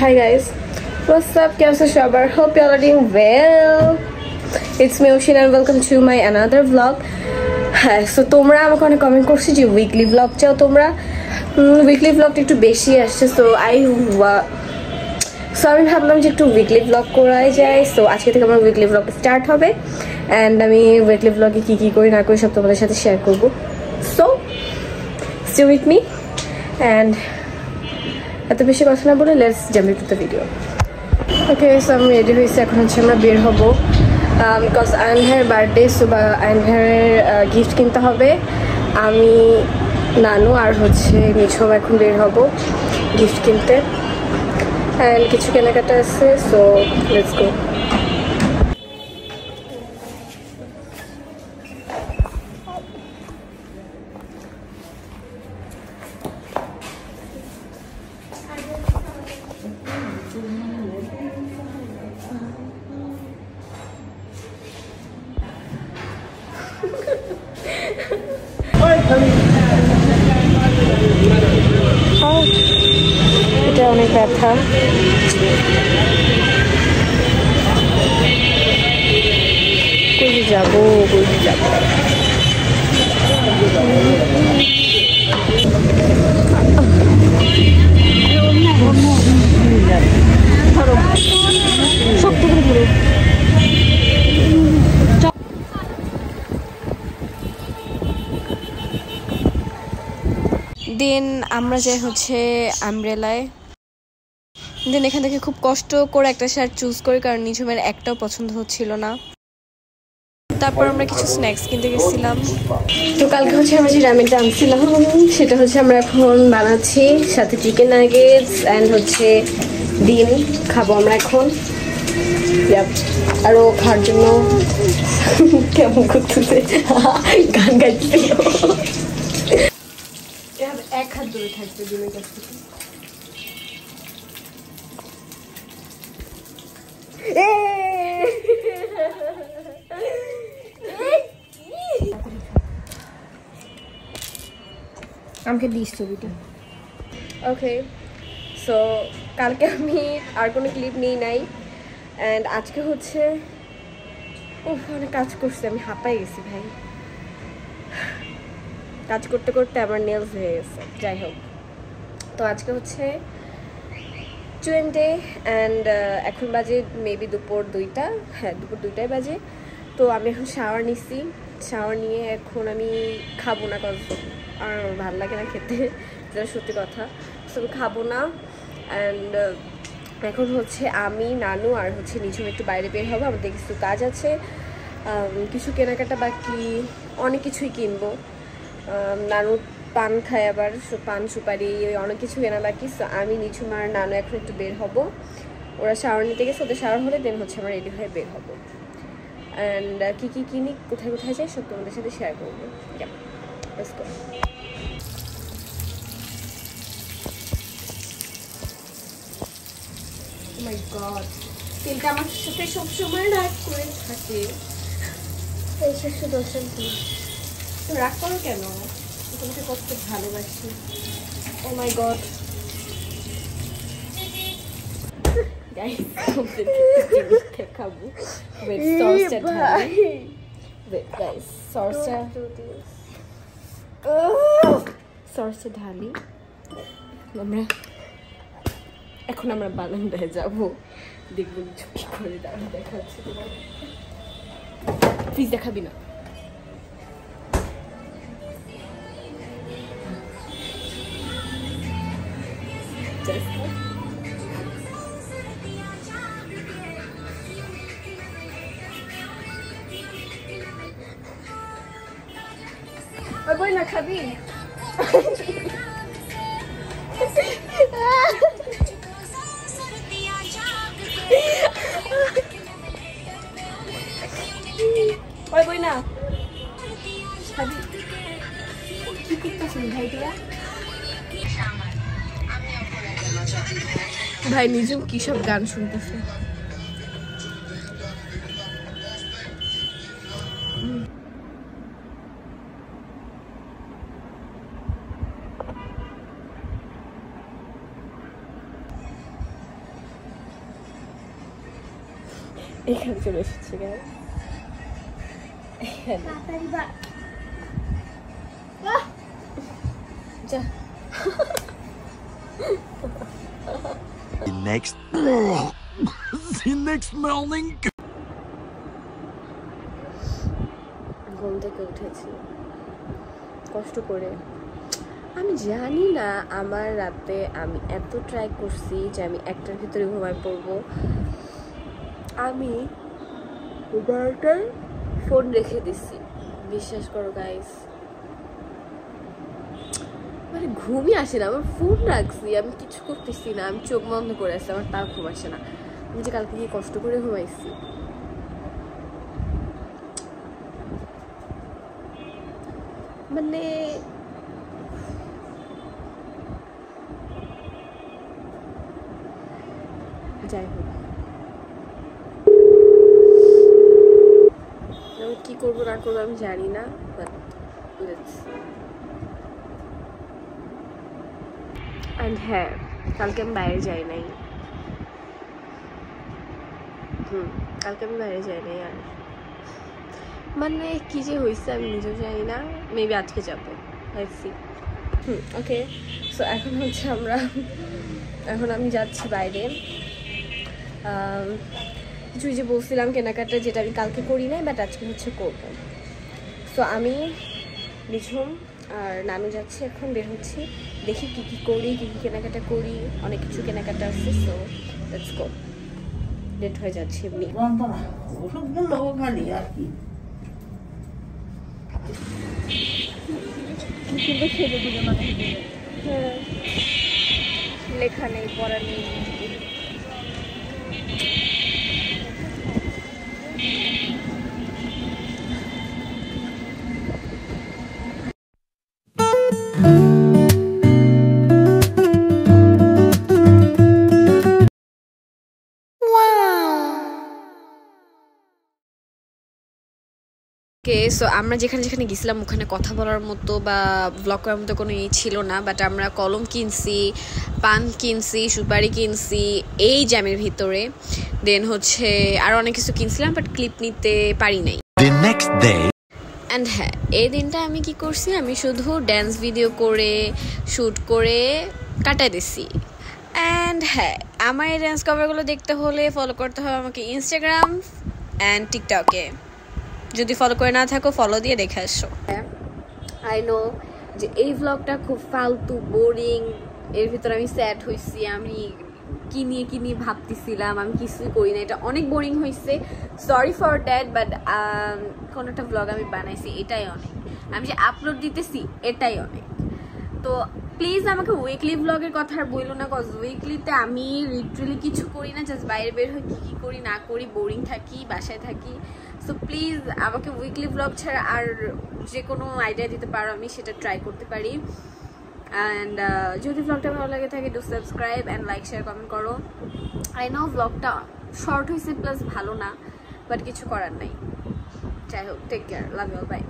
Hi guys, what's up? Kya Shabar? Hope y'all are doing well. It's me Oshin and welcome to my another vlog. So তোমরা আমাকে অনেক comment করছো যে weekly vlog চাও তোমরা weekly vlogটা একটু বেশি আসছে সো আমি ভাবলাম যে একটু উইকলি vlog করাই যায় সো আজকে থেকে আমার উইকলি vlog স্টার্ট হবে এন্ড আমি উইকলি vlog-এ কি করি না করি সব তোমাদের সাথে শেয়ার করব so stay with me and এত বেশি কথা না বলে let's jump into the video okay so আমি রেডি হয়েছি এখন হচ্ছে আমরা বের হব বিকজ আয়ন ভাইয়ের বার্থডে সো আয়ন ভাইয়ের গিফট কিনতে হবে আমি নানু আর হচ্ছে মিঠু এখন বের হব গিফট কিনতে অ্যান্ড কিছু কেনাকাটা আছে সো লেটস গো এটা অনেক ব্যথা কই যাবো শক্ত করে ধরো দেন আমরা যাই হচ্ছে আমব্রেলায় দেন এখান থেকে খুব কষ্ট করে একটা শার্ট চুজ করি কারণ নিঝুমের একটাও পছন্দ হচ্ছিল না তারপর আমরা কিছু স্ন্যাক্স কিনতে গেছিলাম তো কালকে হচ্ছে আমরা যে রামেনটা আনছিলাম সেটা হচ্ছে আমরা এখন বানাচ্ছি সাথে চিকেন নাগেটস অ্যান্ড হচ্ছে ডিম খাবো আমরা এখন আরও খাওয়ার জন্য কেমন করতেছে গান গাইছিল এক হাত দূরে থাকবে ডিমের কাছ থেকে আমাকে দিস ছবিটা ওকে সো কালকে আমি আর কোনো ক্লিপ নিই নাই অ্যান্ড আজকে হচ্ছে অনেক কাজ করছি আমি হাঁপাই গেছি ভাই কাজ করতে করতে আমার নেলস হয়ে গেছে যাই হোক তো আজকে হচ্ছে টুয়েন্ডে অ্যান্ড এখন বাজে মেবি দুপুর 2টা হ্যাঁ দুপুর 2টায় বাজে তো আমি এখন শাওয়ার নিছি শাওয়ার নিয়ে এখন আমি খাবো না কজ আর ভালো লাগে না খেতে যেটা সত্যি কথা তো আমি খাবো না অ্যান্ড এখন হচ্ছে আমি নানু আর হচ্ছে নিঝুম একটু বাইরে বের হবো আমাদের কিছু কাজ আছে কিছু কেনাকাটা বাকি অনেক কিছুই কিনবো নানু পান খায় আবার পান সুপারি অনেক কিছু কেনা বাকি আমি নিঝুম আর নানু এখন একটু বের হব ওরা শাওয়ার নিতে গেছে ওদের শাওয়ার হলে দেন হচ্ছে আমরা রেডি হয়ে বের হব অ্যান্ড কী কী কিনি কোথায় কোথায় যাই সব তোমাদের সাথে শেয়ার করবো লেটস গো মাই গড তেলটা আমার সাথে সবসময় রাগ করে থাকে এই শেষে দর্শন করি তো রাগ করো কেন তোমাকে কত ভালোবাসি ও মাই গড গাইস তোমাদেরকে খাবো ওয়েট সসটা ঢালি ওয়েট গাইস সসটা ঢালি এখন আমরা বারান্দায় যাবো দেখবো কি করে দাঁড়া দেখাচ্ছে প্লিজ দেখাবি না বই না খাবি বই না খাবি কি করতেছেন ভাই তোরা ভাই নিজেও কি সব গান শুনতেছে এখানে চলে এসেছে কেন যা next morning ঘুম থেকে উঠেছি কষ্ট করে। আমি জানি না আমার রাতে আমি এত ট্রাই করছি যে আমি একটার ভিতরে ঘুমায় পড়বো। আমি 12টায় ফোন রেখে দিছি, বিশ্বাস করো গাইস। মানে ঘুমই আসে না, আমার ফোন রাখছি, আমি কিছু করতেছি না, আমি চোখ বন্ধ করে আসছি, আমার তাও ঘুম আসে না। আমি যে কালকে কি কষ্ট করে ঘুমাইছি। মানে যাই হোক, আমি কি করবো না করবো আমি জানি না, বাট লেটস। অ্যান্ড হ্যাঁ, কালকে আমি বাইরে যাই নাই। কালকে আমি বাইরে যাই নাই। আর মানে কি যে হয়েছে আমি নিজেও জানি না, মেবি আজকে যাবো, লেটস সি। ওকে, সো এখন হচ্ছে এখন আমি যাচ্ছি বাইরে। কিছু যে বলছিলাম কেনাকাটা, যেটা আমি কালকে করি নাই বাট আজকে হচ্ছে করবো। সো আমি নিঝুম আর নানু যাচ্ছি, এখন বের হচ্ছি, দেখি কি কি করি, কি কি কেনাকাটা করি, অনেক কিছু কেনাকাটা আছে। সো লেটস গো, লেট হয়ে যাচ্ছে এমনি। হ্যাঁ, লেখা নেই, পড়া নেই। সো আমরা যেখানে যেখানে গেছিলাম ওখানে কথা বলার মতো বা ব্লগ করার মতো কোনো ই ছিল না, বাট আমরা কলম কিনছি, পান কিনছি, সুপারি কিনছি এই জ্যামের ভিতরে, দেন হচ্ছে আরও অনেক কিছু কিনছিলাম বাট ক্লিপ নিতে পারি নাই। অ্যান্ড হ্যাঁ, এই দিনটা আমি কি করছি, আমি শুধু ড্যান্স ভিডিও করে শ্যুট করে কাটাই দিছি। অ্যান্ড হ্যাঁ, আমার এই ড্যান্স কভারগুলো দেখতে হলে ফলো করতে হবে আমাকে ইনস্টাগ্রাম অ্যান্ড টিকটকে। যদি ফলো করে না থাকো ফলো দিয়ে দেখে আসো। আই নো যে এই ভ্লগটা খুব ফালতু, বোরিং, এর ভিতরে আমি স্যাড হয়েছি, আমি কি নিয়ে ভাবতেছিলাম, আমি কিছুই করি না, এটা অনেক বোরিং হয়েছে, সরি ফর দ্যাট। বাট কোনো একটা ভ্লগ আমি বানাইছি, এটাই অনেক। আমি যে আপলোড দিতেছি এটাই অনেক। তো প্লিজ আমাকে উইকলি ভ্লগের কথা আর বললো না, কজ উইকলিতে আমি লিটারালি কিছু করি না, জাস্ট বাইরে বের হয়ে কী কী করি না করি, বোরিং থাকি, বাসায় থাকি। সো প্লিজ আমাকে উইকলি ভ্লগ ছাড়া আর যে কোনো আইডিয়া দিতে পারো, আমি সেটা ট্রাই করতে পারি। অ্যান্ড যদি ভ্লগটা ভালো লাগে থাকে, do subscribe and like, share, comment করো। আই নো ভ্লগটা শর্ট হয়েছে প্লাস ভালো না, বাট কিছু করার নাই। যাই হোক, take care, love you, by.